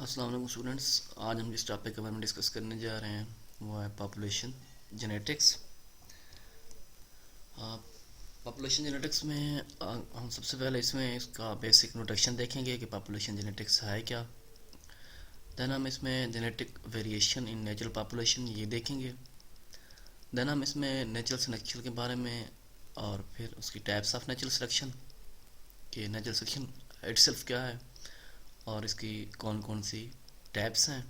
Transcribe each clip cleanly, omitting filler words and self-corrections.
अस्सलाम वालेकुम स्टूडेंट्स। आज हम जिस टॉपिक के बारे में डिस्कस करने जा रहे हैं वो है पॉपुलेशन जेनेटिक्स। पॉपुलेशन जेनेटिक्स में हम सबसे पहले इसमें इसका बेसिक इंट्रोडक्शन देखेंगे कि पॉपुलेशन जेनेटिक्स है क्या। देन हम इसमें genetic variation in natural population ये देखेंगे। देन हम इसमें नेचुरल सिलेक्शन के बारे में और फिर उसकी टाइप्स ऑफ नेचुरल सिलेक्शन कि नेचुरल सिलेक्शन इटसेल्फ क्या है और इसकी कौन कौन सी टाइप्स हैं।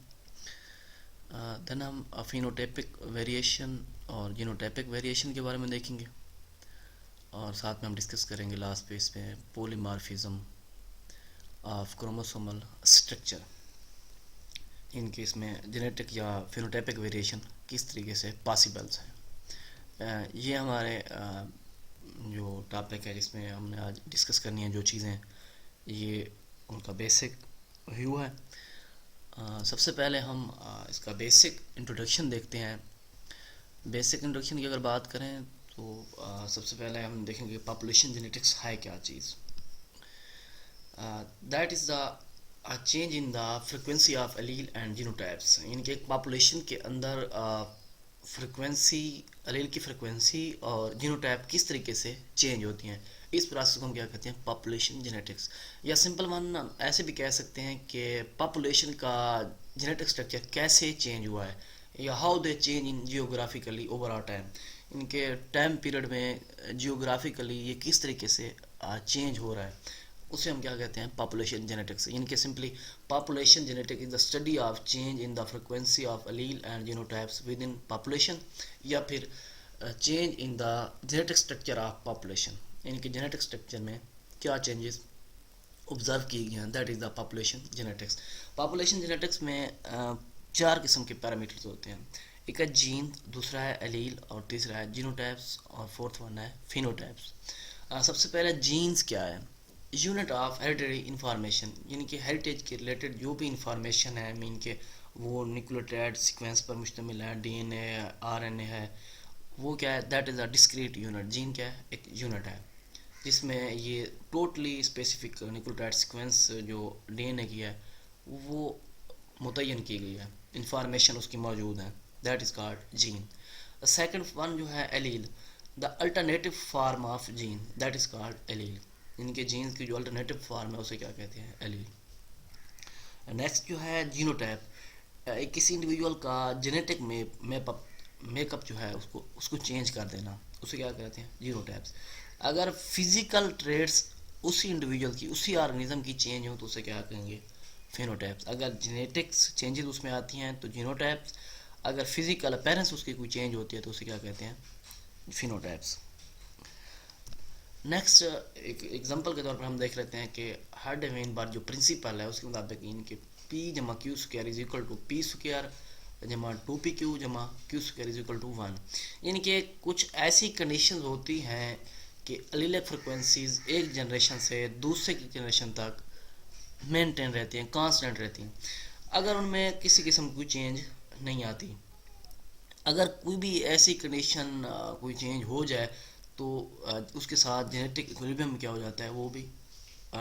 देन हम फिनोटाइपिक वेरिएशन और जीनोटाइपिक वेरिएशन के बारे में देखेंगे और साथ में हम डिस्कस करेंगे लास्ट पेज पे polymorphism of chromosomal structure. In case में जेनेटिक या फिनोटाइपिक वेरिएशन किस तरीके से पॉसिबल्स हैं। ये हमारे जो टॉपिक है जिसमें हमने आज डिस्कस करनी है जो चीज़ें, ये उनका बेसिक व्यू है। सबसे पहले हम इसका बेसिक इंट्रोडक्शन देखते हैं। बेसिक इंट्रोडक्शन की अगर बात करें तो सबसे पहले हम देखेंगे पॉपुलेशन जेनेटिक्स है क्या चीज़। That is the change in the frequency of allele and genotypes. यानी कि एक पॉपुलेशन के अंदर फ्रिक्वेंसी, एलील की फ्रिक्वेंसी और जीनोटाइप किस तरीके से चेंज होती हैं, इस प्रोसेस को हम क्या कहते हैं पॉपुलेशन जेनेटिक्स। या सिंपल वन ऐसे भी कह सकते हैं कि पॉपुलेशन का जेनेटिक स्ट्रक्चर कैसे चेंज हुआ है या how they change in geographically over our time. इनके टाइम पीरियड में जियोग्राफिकली ये किस तरीके से चेंज हो रहा है, उसे हम क्या कहते हैं पॉपुलेशन जेनेटिक्स। इनके simply population genetic is the study of change in the frequency of allele and genotypes with in population, या फिर change in the genetic structure of population. इनके जेनेटिक स्ट्रक्चर में क्या चेंजेस ऑब्जर्व किए गए हैं, that is the population genetics. Population genetics में चार किस्म के पैरामीटर्स होते हैं। एक है जीन, दूसरा है एलील और तीसरा है जीनोटाइप्स और फोर्थ वन है फिनोटाइप्स। सबसे पहले जीन्स क्या है, यूनिट ऑफ हेरिटेरी इंफॉर्मेशन, यानी कि हेरिटेज के रिलेटेड जो भी इंफॉर्मेशन है, मीन के वो न्यूक्लियोटाइड सीक्वेंस पर मुश्तमिल है, डीएनए है, आरएनए है, वो क्या है that is a discrete unit. Gene क्या है, एक यूनिट है जिसमें ये टोटली स्पेसिफिक न्यूक्लियोटाइड सीक्वेंस जो डीएनए की है वो मुतय्यन की गई है, इंफॉर्मेशन उसकी मौजूद है, that is called gene. Second one जो है allele, the alternative form of gene, that is called allele. इनके जीन्स की जो अल्टरनेटिव फॉर्म है उसे क्या कहते हैं, एलील। नेक्स्ट जो है जीनोटाइप, किसी इंडिविजुअल का जेनेटिक मेकअप जो है उसको उसको चेंज कर देना, उसे क्या कहते हैं जीनोटाइप्स। अगर फिजिकल ट्रेड्स उसी इंडिविजुअल की, उसी ऑर्गेनिज्म की चेंज हो तो उसे क्या कहेंगे, फिनोटाइप्स। अगर जेनेटिक्स चेंजेस उसमें आती हैं तो जीनोटाइप्स, अगर फिजिकल अपीयरेंस उसकी कोई चेंज होती है तो उसे क्या कहते हैं, फिनोटाइप्स। नेक्स्ट एक एग्जांपल के तौर पर हम देख लेते हैं कि हार्डवेन बार जो प्रिंसिपल है उसके मुताबिक इनके पी जमा q square is equal to p square जमा टू पी क्यू जमा q square is equal to one. यानी कि कुछ ऐसी कंडीशन होती हैं कि एलीलिक फ्रिक्वेंसीज एक जनरेशन से दूसरे की जनरेशन तक मेंटेन रहती हैं, कांस्टेंट रहती हैं। अगर उनमें किसी किस्म की चेंज नहीं आती, अगर कोई भी ऐसी कंडीशन कोई चेंज हो जाए तो उसके साथ जेनेटिक इक्विलिब्रियम क्या हो जाता है, वो भी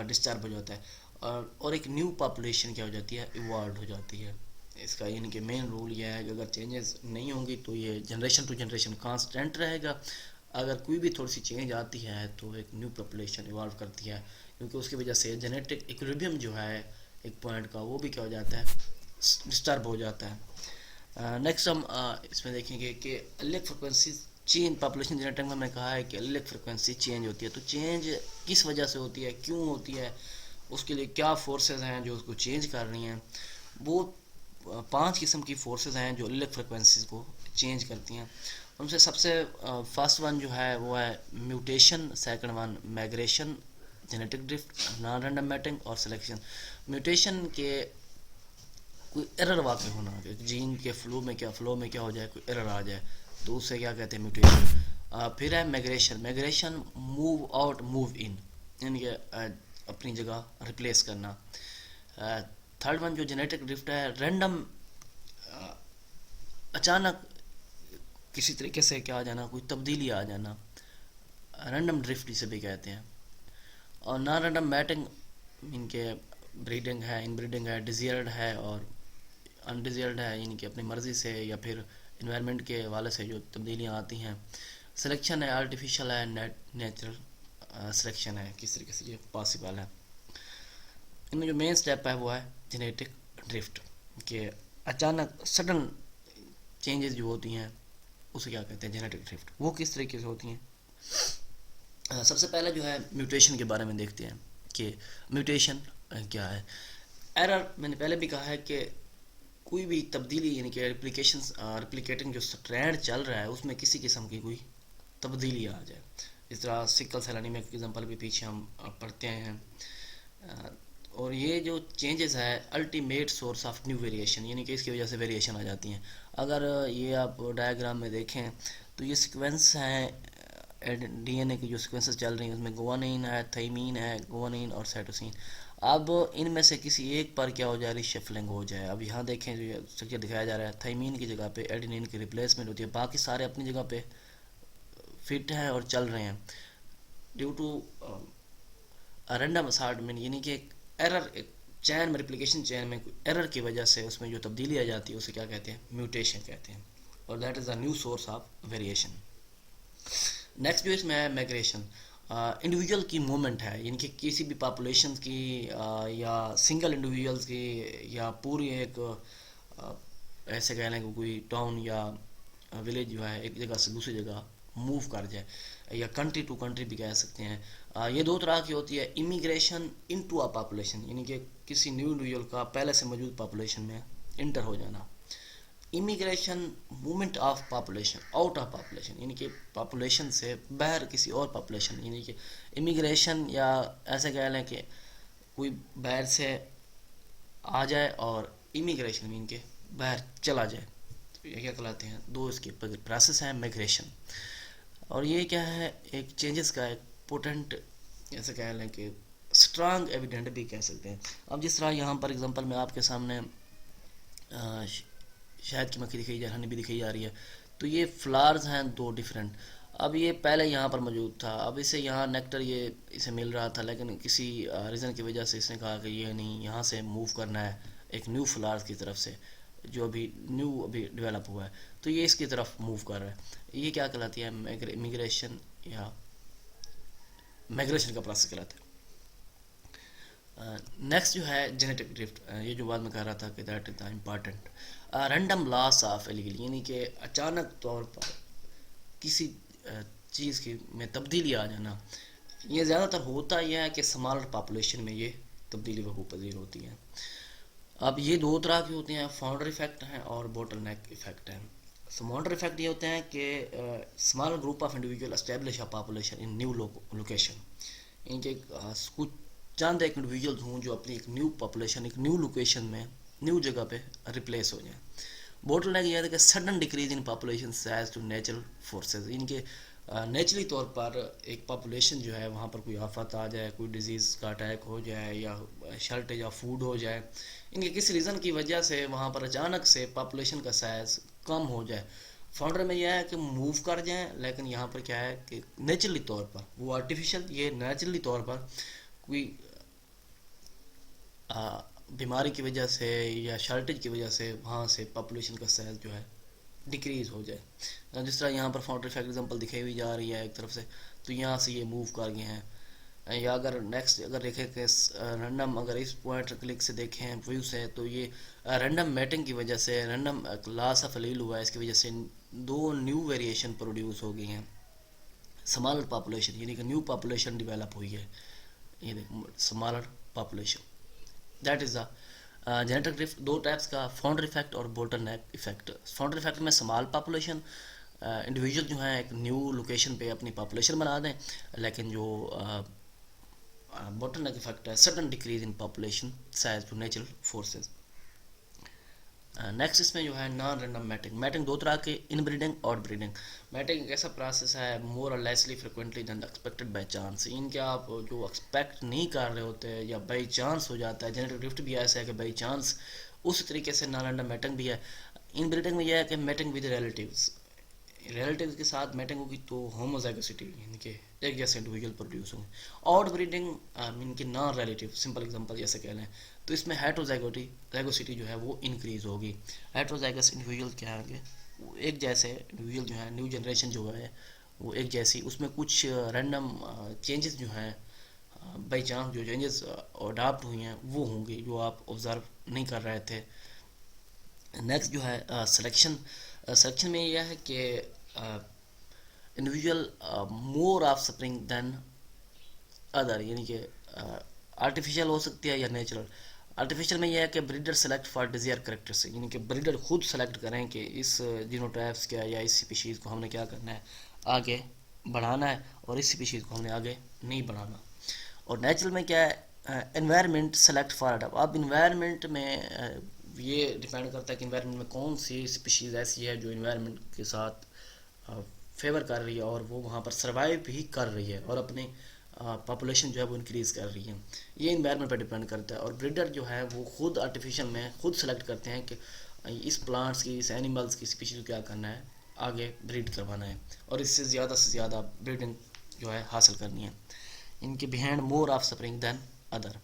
डिस्टर्ब हो जाता है और एक न्यू पॉपुलेशन क्या हो जाती है, इवॉल्व हो जाती है। इसका यानी कि मेन रूल यह है कि अगर चेंजेस नहीं होंगी तो ये जनरेशन टू जनरेशन कांस्टेंट रहेगा। अगर कोई भी थोड़ी सी चेंज आती है तो एक न्यू पॉपुलेशन इवॉल्व करती है, क्योंकि उसकी वजह से जेनेटिक इक्विलिब्रियम जो है एक पॉइंट का वो भी क्या हो जाता है, डिस्टर्ब हो जाता है। नेक्स्ट हम इसमें देखेंगे कि allelic frequency change. Population genetic में हमने कहा है कि एलीलिक फ्रिक्वेंसी चेंज होती है, तो चेंज किस वजह से होती है, क्यों होती है, उसके लिए क्या फोर्सेस हैं जो उसको चेंज कर रही हैं। वो 5 किस्म की फोर्सेस हैं जो एलीलिक फ्रिक्वेंसीज को चेंज करती हैं। उनसे सबसे फर्स्ट वन जो है वो है mutation, second one migration, genetic drift, non random mating और सिलेक्शन। म्यूटेशन के कोई एरर वाक़ होना, जीन के फ्लो में क्या हो जाए, कोई एरर आ जाए तो उसे क्या कहते हैं, म्यूटेशन। फिर है migration, migration move out move in, यानी कि अपनी जगह रिप्लेस करना। थर्ड वन जो जेनेटिक ड्रिफ्ट है, रैंडम अचानक किसी तरीके से क्या आ जाना, कोई तब्दीली आ जाना, रैंडम ड्रिफ्ट इसे भी कहते हैं। और नॉन रैंडम मैटिंग इनके ब्रीडिंग है, इनब्रीडिंग है, डिज़ायर्ड है और अनडिज़ायर्ड है, यानी कि अपनी मर्ज़ी से या फिर इन्वायरमेंट के हवाले से जो तब्दीलियाँ आती हैं। सिलेक्शन है, आर्टिफिशियल है, नेचुरल सिलेक्शन है, किस तरीके से ये पॉसिबल है। इनमें जो मेन स्टेप है वो है जेनेटिक ड्रिफ्ट, कि अचानक सडन चेंजेस जो होती हैं उसे क्या कहते हैं, जेनेटिक ड्रिफ्ट। वो किस तरीके से होती हैं? सबसे पहले जो है म्यूटेशन के बारे में देखते हैं कि म्यूटेशन क्या है। एरर, मैंने पहले भी कहा है कि कोई भी तब्दीली, यानी कि रिप्लिकेटिंग जो स्ट्रैंड चल रहा है उसमें किसी किस्म की कोई तब्दीली आ जाए। इस तरह सिकल सेल एनीमिया की एग्जांपल भी पीछे हम पढ़ते हैं। और ये जो चेंजेस है ultimate source of new variation, यानी कि इसकी वजह से वेरिएशन आ जाती हैं। अगर ये आप डायग्राम में देखें तो ये सीक्वेंस हैं डीएनए की, जो सीक्वेंसेस चल रही हैं उसमें गुआनिन है, थाइमीन है, गुआनिन और साइटोसिन। अब इनमें से किसी एक पर क्या हो जाए, रिशफलिंग हो जाए। अब यहाँ देखें जो स्ट्रक्चर दिखाया जा रहा है, थाइमीन की जगह पे एडेनिन की रिप्लेसमेंट होती है, बाकी सारे अपनी जगह पे फिट हैं और चल रहे हैं। ड्यू टू रैंडम असार्टमेंट, यानी कि एक एरर, एक चैन में, रिप्लिकेशन चैन में एरर की वजह से उसमें जो तब्दीली आ जाती है उसे क्या कहते हैं, म्यूटेशन कहते हैं। और that is the new source of variation. Next जो इसमें है माइग्रेशन, इंडिविजुअल की मूवमेंट है, यानी कि किसी भी पॉपुलेशन की या सिंगल इंडिविजुअल्स की या पूरी एक ऐसे कह लें कि कोई टाउन या विलेज जो है एक जगह से दूसरी जगह मूव कर जाए, या कंट्री टू कंट्री भी कह सकते हैं। ये दो तरह की होती है, इमिग्रेशन इनटू अ पॉपुलेशन, यानी कि किसी न्यू इंडिविजुअल का पहले से मौजूद पॉपुलेशन में इंटर हो जाना। Immigration, movement of population out of population, यानी कि पॉपुलेशन से बाहर किसी और पॉपुलेशन, यानी कि इमिग्रेशन, या ऐसे कह लें कि कोई बाहर से आ जाए और इमिग्रेशन मीन के बाहर चला जाए, तो ये क्या कहलाते हैं, दो इसके प्रोसेस हैं माइग्रेशन। और ये क्या है, एक चेंजेस का एक पोटेंट, ऐसे कह लें कि स्ट्रांग एविडेंट भी कह सकते हैं। अब जिस तरह यहाँ पर एग्जांपल में आपके सामने शहद की मक्खी दिखाई जा रही है, हनी भी दिखाई जा रही है, तो ये फ्लावर्स हैं दो डिफरेंट। अब ये पहले यहाँ पर मौजूद था, अब इसे यहाँ नेक्टर ये इसे मिल रहा था, लेकिन किसी रीज़न की वजह से इसने कहा कि ये नहीं, यहाँ से मूव करना है एक न्यू फ्लावर्स की तरफ से, जो अभी न्यू अभी डेवलप हुआ है, तो ये इसकी तरफ मूव कर रहा है। ये क्या कहलाती है, इमिग्रेशन या माइग्रेशन का प्रोसेस कहलाता है। नेक्स्ट जो है जेनेटिक ड्रिफ्ट, ये जो बाद में कह रहा था कि that is the important random loss of allele, यानी कि अचानक तौर पर किसी चीज़ की में तब्दीली आ जाना। ये ज़्यादातर होता यह है कि स्मॉलर पॉपुलेशन में ये तब्दीली वकूफ़ पज़ीर होती है। अब ये दो तरह की होती हैं, फाउंडर इफेक्ट हैं और बोटलनेक इफेक्ट हैं। फाउंडर इफेक्ट ये होते हैं कि small group of individual establish a population in new location, इनके कुछ चंद एक इंडिविजुअल्स हों जो अपनी एक न्यू पॉपुलेशन, एक न्यू लोकेशन में, न्यू जगह पे रिप्लेस हो जाए। बोटलनेक ये है कि sudden decrease in population size to natural forces, इनके नेचुरली तौर पर एक पॉपुलेशन जो है वहाँ पर कोई आफत आ जाए, कोई डिजीज़ का अटैक हो जाए या शॉर्टेज ऑफ फूड हो जाए, इनके किसी रीज़न की वजह से वहाँ पर अचानक से पॉपुलेशन का साइज कम हो जाए। फाउंडर में यह है कि मूव कर जाएं, लेकिन यहाँ पर क्या है कि नेचुरली तौर पर, वो आर्टिफिशियल, ये नेचुरली तौर पर कोई बीमारी की वजह से या शॉर्टेज की वजह से वहाँ से पॉपुलेशन का साइज जो है डिक्रीज़ हो जाए। जिस तरह यहाँ पर फाउंडर इफेक्ट एग्जांपल दिखाई हुई जा रही है एक तरफ से, तो यहाँ से ये मूव कर गए हैं। या अगर नेक्स्ट अगर देखें कि रैंडम, अगर इस पॉइंट क्लिक से देखें व्यू से, तो ये रैंडम मैटिंग की वजह से, रैंडम लॉस ऑफ एलील हुआ है, इसकी वजह से दो न्यू वेरिएशन प्रोड्यूस हो गई हैं। स्मॉलर पॉपुलेशन, यानी कि न्यू पॉपुलेशन डेवलप हुई है, ये देखो smaller population, that is the genetic drift. दो टाइप्स का, फाउंडर इफेक्ट और बोटलनेक इफेक्ट। फाउंडर इफेक्ट में स्मॉल पॉपुलेशन, इंडिविजुअल जो है एक न्यू लोकेशन पे अपनी पॉपुलेशन बना दें, लेकिन जो बोटलनेक इफेक्ट है sudden decrease in population size to natural forces. Next इसमें जो है नॉन रैंडम मैटिंग। मैटिंग दो तरह के, इनब्रीडिंग और ब्रीडिंग। मैटिंग एक ऐसा प्रोसेस है मोर और lessly frequently than expected by chance, इनके आप जो एक्सपेक्ट नहीं कर रहे होते या बाई चांस हो जाता है। जेनेटिक ड्रिफ्ट भी ऐसा है कि बाई चांस, उसी तरीके से नॉन रैंडम मैटिंग भी है। इनब्रीडिंग में यह है कि मैटिंग विद रिलेटिव्स, रिलेटिव्स के साथ मैटिंग होगी तो होमोजाइगोसिटी, यानी कि एक जैसे इंडिविजुअल प्रोड्यूस होंगे। आउट ब्रीडिंग मीन कि नॉन रिलेटिव, सिंपल एग्जांपल जैसे कह लें तो इसमें हेट्रोजाइगोसिटी जो है वो इंक्रीज होगी। हेट्रोजाइगस इंडिविजुअल क्या होंगे, वो एक जैसे इंडिविजुअल जो है, न्यू जनरेशन जो है वो एक जैसी, उसमें कुछ रैंडम चेंजेस जो हैं बाई चांस जो चेंजेस अडाप्ट हुई हैं वो होंगी जो आप ऑब्ज़र्व नहीं कर रहे थे। नेक्स्ट जो है सिलेक्शन। सिलेक्शन में यह है कि individual more offspring than other, यानी कि आर्टिफिशियल हो सकती है या नेचुरल। आर्टिफिशियल में यह है कि breeder select for desire characters, यानी कि ब्रीडर खुद सेलेक्ट करें कि इस जीनोटाइप्स का या इस स्पीशीज़ को हमने क्या करना है, आगे बढ़ाना है, और इस स्पीशीज़ को हमने आगे नहीं बढ़ाना। और नेचुरल में क्या है, एनवायरनमेंट सेलेक्ट फॉर अडप। अब इन्वायरमेंट में ये डिपेंड करता है कि इन्वायरमेंट में कौन सी स्पीशीज़ ऐसी है जो इन्वायरमेंट के साथ फेवर कर रही है और वो वहाँ पर सर्वाइव भी कर रही है और अपनी पॉपुलेशन जो है वो इंक्रीज़ कर रही है। ये इन्वायरमेंट पर डिपेंड करता है। और ब्रीडर जो है वो खुद आर्टिफिशियल में खुद सेलेक्ट करते हैं कि इस प्लांट्स की, इस एनिमल्स की स्पीशीज़ को क्या करना है, आगे ब्रीड करवाना है और इससे ज़्यादा से ज़्यादा ब्रीडिंग जो है हासिल करनी है। इनके behind more of suffering than other.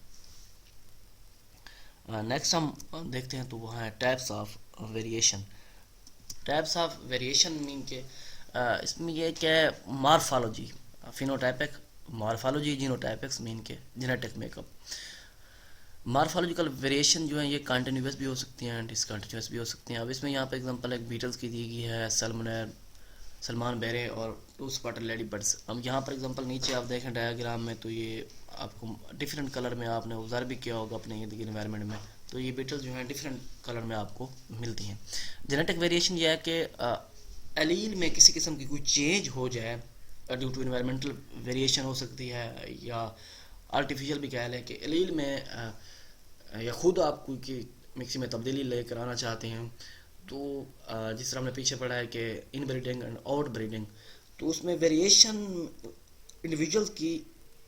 Next हम देखते हैं तो वो है types of variation. Types of variation mean के इसमें यह क्या है, morphology, phenotypic, morphology, genotypics mean के जेनेटिक मेकअप। मॉर्फोलॉजिकल वेरिएशन जो है ये कंटिन्यूस भी हो सकती हैं, डिसकंटिन्यूस भी हो सकती हैं। अब इसमें यहाँ पे एग्जांपल एक बीटल्स की दी गई है, सलमान बेरे और टू स्पॉटेड लेडी बर्ड्स। अब यहाँ पर एग्जांपल नीचे आप देखें डायग्राम में तो ये आपको डिफरेंट कलर में आपने ऑब्जर्व भी किया होगा अपने इर्द गिर्द एनवायरनमेंट में, तो ये बीटल्स जो हैं डिफरेंट कलर में आपको मिलती हैं। जेनेटिक वेरिएशन यह है कि एलील में किसी किस्म की कोई चेंज हो जाए ड्यू टू इन्वायरमेंटल वेरिएशन हो सकती है, या आर्टिफिशियल भी कह लें कि एलील में या खुद आप कोई की मिक्सी में तब्दीली लेकर आना चाहते हैं। तो जिस तरह हमने पीछे पढ़ा है कि इन ब्रीडिंग एंड आउट ब्रीडिंग, तो उसमें वेरिएशन, इंडिविजुअल की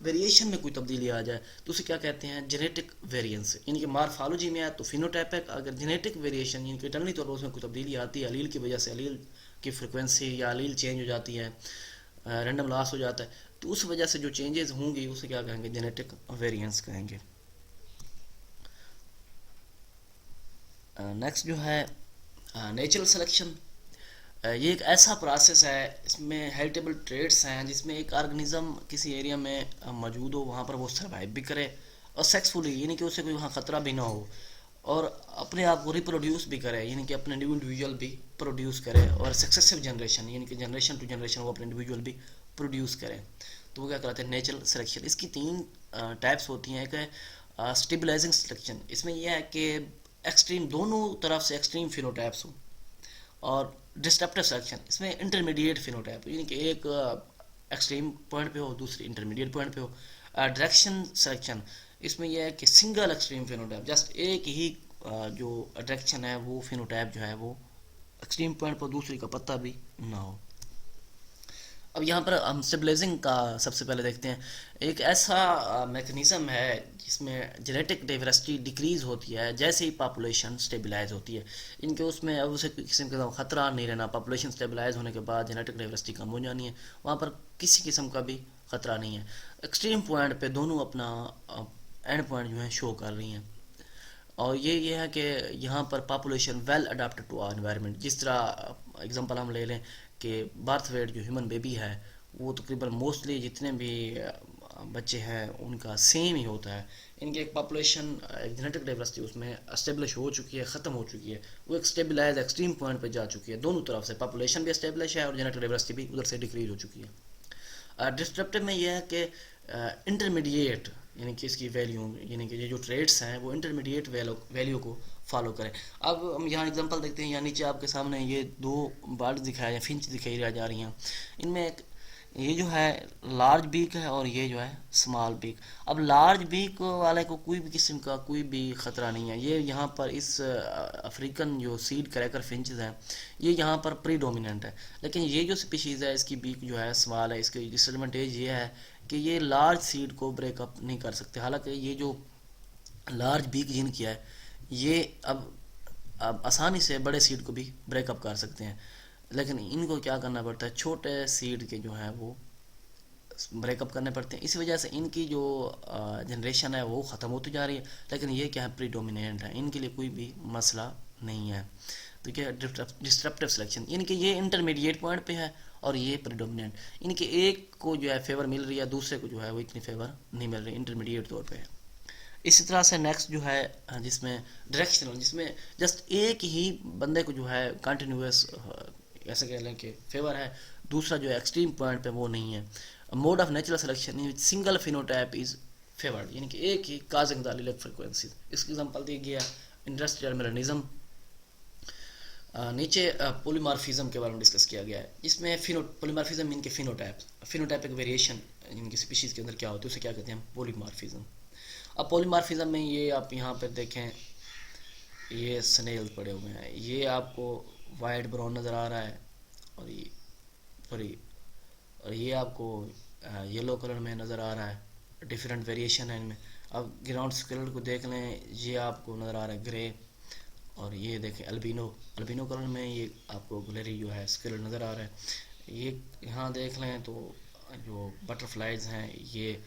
वेरिएशन में कोई तब्दीली आ जाए तो उसे क्या कहते हैं, जेनेटिक वेरिएंस। यानी कि मार्फोलॉजी में आए तो फिनोटाइपिक, अगर जेनेटिक वेरिएशन यानी कि रिटर्नली तौर पर उसमें कोई तब्दीली आती है अलील की वजह से, अलील की फ्रिक्वेंसी या अलील चेंज हो जाती है, रैंडम लॉस हो जाता है, तो उस वजह से जो चेंजेस होंगी उसे क्या कहेंगे, जेनेटिक वेरिएंस कहेंगे। नेक्स्ट जो है नेचुरल सिलेक्शन। ये एक ऐसा प्रोसेस है, इसमें हेरिटेबल ट्रेड्स हैं जिसमें एक ऑर्गेनिज्म किसी एरिया में मौजूद हो, वहाँ पर वो सर्वाइव भी करे और सक्सेसफुली, यानी कि उसे कोई वहाँ ख़तरा भी ना हो, और अपने आप को रिप्रोड्यूस भी करे, यानी कि अपने इंडिविजुअल भी प्रोड्यूस करे, और सक्सेसिव जनरेशन यानी कि जनरेशन टू जनरेशन वो अपने इंडिविजुअल भी प्रोड्यूस करें, तो वो क्या कहलाते हैं, नेचुरल सिलेक्शन। इसकी तीन टाइप्स होती हैं। एक स्टेबलाइजिंग सिलेक्शन, इसमें यह है कि एक्सट्रीम, दोनों तरफ से एक्सट्रीम फिनोटाइप्स हो। और डिस्ट्रप्टिव सिलेक्शन, इसमें इंटरमीडिएट फिनोटाइप, यानी कि एक एक्सट्रीम पॉइंट पे हो, दूसरी इंटरमीडिएट पॉइंट पे हो। डायरेक्शन सिलेक्शन, इसमें यह है कि सिंगल एक्सट्रीम फिनोटाइप, जस्ट एक ही जो डायरेक्शन है वो फिनोटाइप जो है वो एक्सट्रीम पॉइंट पर दूसरी का पत्ता भी ना हो। अब यहाँ पर हम स्टेबलाइजिंग का सबसे पहले देखते हैं। एक ऐसा मैकेनिज़्म है जिसमें जेनेटिक डाइवर्सिटी डिक्रीज़ होती है जैसे ही पॉपुलेशन स्टेबलाइज होती है। इनके उसमें अब उसे किसी का ख़तरा नहीं रहना, पॉपुलेशन स्टेबलाइज होने के बाद जेनेटिक डाइवर्सिटी कम हो जानी है, वहाँ पर किसी किस्म का भी ख़तरा नहीं है। एक्सट्रीम पॉइंट पे दोनों अपना एंड पॉइंट जो है शो कर रही हैं। और ये है कि यहाँ पर population well adapted to our environment. जिस तरह एग्जांपल हम ले लें कि बर्थ वेट जो ह्यूमन बेबी है वो तकरीबन मोस्टली जितने भी बच्चे हैं उनका सेम ही होता है। इनकी एक पॉपुलेशन, एक जेनेटिक डाइवर्सिटी उसमें एस्टेब्लिश हो चुकी है, ख़त्म हो चुकी है, वो एक स्टेबलाइज एक्सट्रीम पॉइंट पर जा चुकी है। दोनों तरफ से पॉपुलेशन भी एस्टेब्लिश है और जेनेटिक डाइवर्सिटी भी उधर से डिक्रीज हो चुकी है। डिस्ट्रप्टिव में यह है कि इंटरमीडिएट, यानी कि इसकी वैल्यू, यानी कि ये जो ट्रेड्स हैं वो इंटरमीडिएट वैल्यू को फॉलो करें। अब हम यहाँ एग्जांपल देखते हैं, यहाँ नीचे आपके सामने ये दो बर्ड्स दिखाया, फिंच दिखाई जा रही हैं। इनमें एक ये जो है लार्ज बीक है और ये जो है स्मॉल बीक। अब लार्ज बीक वाले को कोई भी किस्म का कोई भी ख़तरा नहीं है। ये यहाँ पर इस अफ्रीकन जो सीड क्रैकर फिंचेस हैं ये यहाँ पर प्रीडोमिनेंट है, लेकिन ये जो स्पीशीज़ है इसकी बीक जो है स्मॉल है। इसकी डिसएडवांटेज ये है कि ये लार्ज सीड को ब्रेकअप नहीं कर सकते। हालांकि ये जो लार्ज बीक जिनकी है ये अब आसानी से बड़े सीड को भी ब्रेकअप कर सकते हैं, लेकिन इनको क्या करना पड़ता है, छोटे सीड के जो हैं वो ब्रेकअप करने पड़ते हैं। इसी वजह से इनकी जो जनरेशन है वो ख़त्म होती जा रही है। लेकिन ये क्या है, प्रीडोमिनेंट है, इनके लिए कोई भी मसला नहीं है। तो क्या डिस्ट्रप्टिव सिलेक्शन, इनके ये इंटरमीडिएट पॉइंट पे है और ये प्रीडोमिनेंट। इनके एक को जो है फेवर मिल रही है, दूसरे को जो है वो इतनी फेवर नहीं मिल रही, इंटरमीडिएट तौर पे है। इसी तरह से नेक्स्ट जो है जिसमें डायरेक्शनल, जिसमें जस्ट एक ही बंदे को जो है कंटिन्यूस ऐसे कह लें कि फेवर है, दूसरा जो है एक्सट्रीम पॉइंट पे वो नहीं है। Mode of natural selection single phenotype is favoured, यानी कि एक ही काजिंग द एलीलिक फ्रीक्वेंसी। इसकी एग्जांपल दी गया इंडस्ट्रियल मेलानिज्म। नीचे पोलीमार्फिज्म के बारे में डिस्कस किया गया है, जिसमें पोलीमार्फिज्म इनके फिनोटाइप एक वेरिएशन इनकी स्पीशीज़ के अंदर क्या होती है उसे क्या कहते हैं, पोलीमार्फिज्म। अब पोलीमार्फिज्म में ये आप यहाँ पर देखें, ये स्नेल्स पड़े हुए हैं, ये आपको वाइट ब्राउन नज़र आ रहा है, और ये सॉरी और ये आपको येलो कलर में नज़र आ रहा है। डिफरेंट वेरिएशन है इनमें। अब ग्राउंड स्केलर को देख लें, ये आपको नज़र आ रहा है ग्रे, और ये देखें अल्बिनो, अल्बिनो कलर में ये आपको ग्लेरी जो है स्केलर नज़र आ रहा है। ये यहाँ देख लें तो जो बटरफ्लाइज हैं ये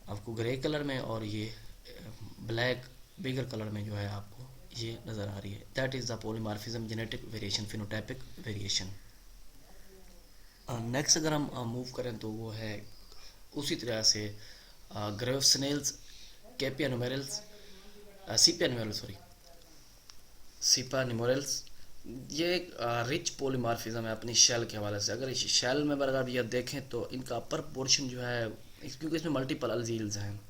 आपको ग्रे कलर में, और ये ब्लैक बिगर कलर में जो है आपको ये नज़र आ रही है। That is the polymorphism genetic variation, phenotypic variation. Next अगर हम मूव करें तो वो है उसी तरह से ग्रेव स्नेल्स, कैपिया नुमेरल्स, सीपिया नुमेरल्स सॉरी सीपा न्यूमोरल्स। ये एक रिच पोलीमार्फिज्म है अपनी शेल के हवाले से। अगर इस शेल में अगर आप ये देखें तो इनका अपर पोर्शन जो है, क्योंकि इसमें मल्टीपल अल्जील्स हैं,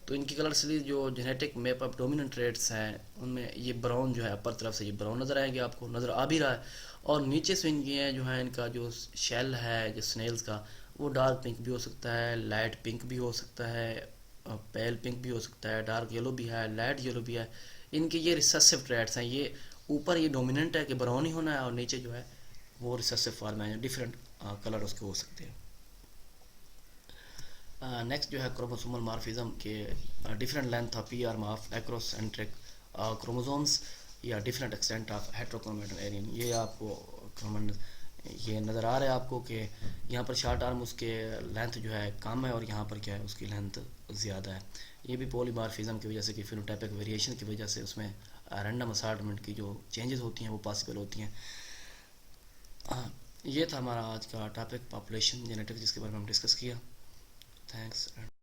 तो इनकी कलर सीरीज जो genetic map of dominant traits हैं उनमें ये ब्राउन जो है अपर तरफ से ये ब्राउन नज़र आएंगे, आपको नज़र आ भी रहा है। और नीचे से इनकी जो है इनका जो शेल है जो स्नेल्स का, वो डार्क पिंक भी हो सकता है, लाइट पिंक भी हो सकता है, पेल पिंक भी हो सकता है, डार्क येलो भी है, लाइट येलो भी है। इनके ये रिसेसिव ट्रेड्स हैं। ये ऊपर ये डोमिनेंट है कि ब्राउन ही होना है, और नीचे जो है वो रिसेसिव फॉर्म है, डिफरेंट कलर उसके हो सकते हैं। नेक्स्ट जो है क्रोमोसोमल मार्फिज्म के different length of P arm of acrocentric chromosomes या डिफरेंट एक्सटेंट ऑफ हेट्रोक्रोमेटन। ये आपको ये नज़र आ रहा है आपको कि यहाँ पर शार्ट आर्म उसके लेंथ जो है कम है, और यहाँ पर क्या है उसकी लेंथ ज़्यादा है। ये भी पॉलीमार्फिज्म की वजह से कि फिनोटाइपिक वेरिएशन की वजह से उसमें रैंडम असार्टमेंट की जो चेंजेस होती हैं वो पॉसिबल होती हैं। ये था हमारा आज का टॉपिक पॉपुलेशन जेनेटिक्स, जिसके बारे में हम डिस्कस किया। थैंक्स।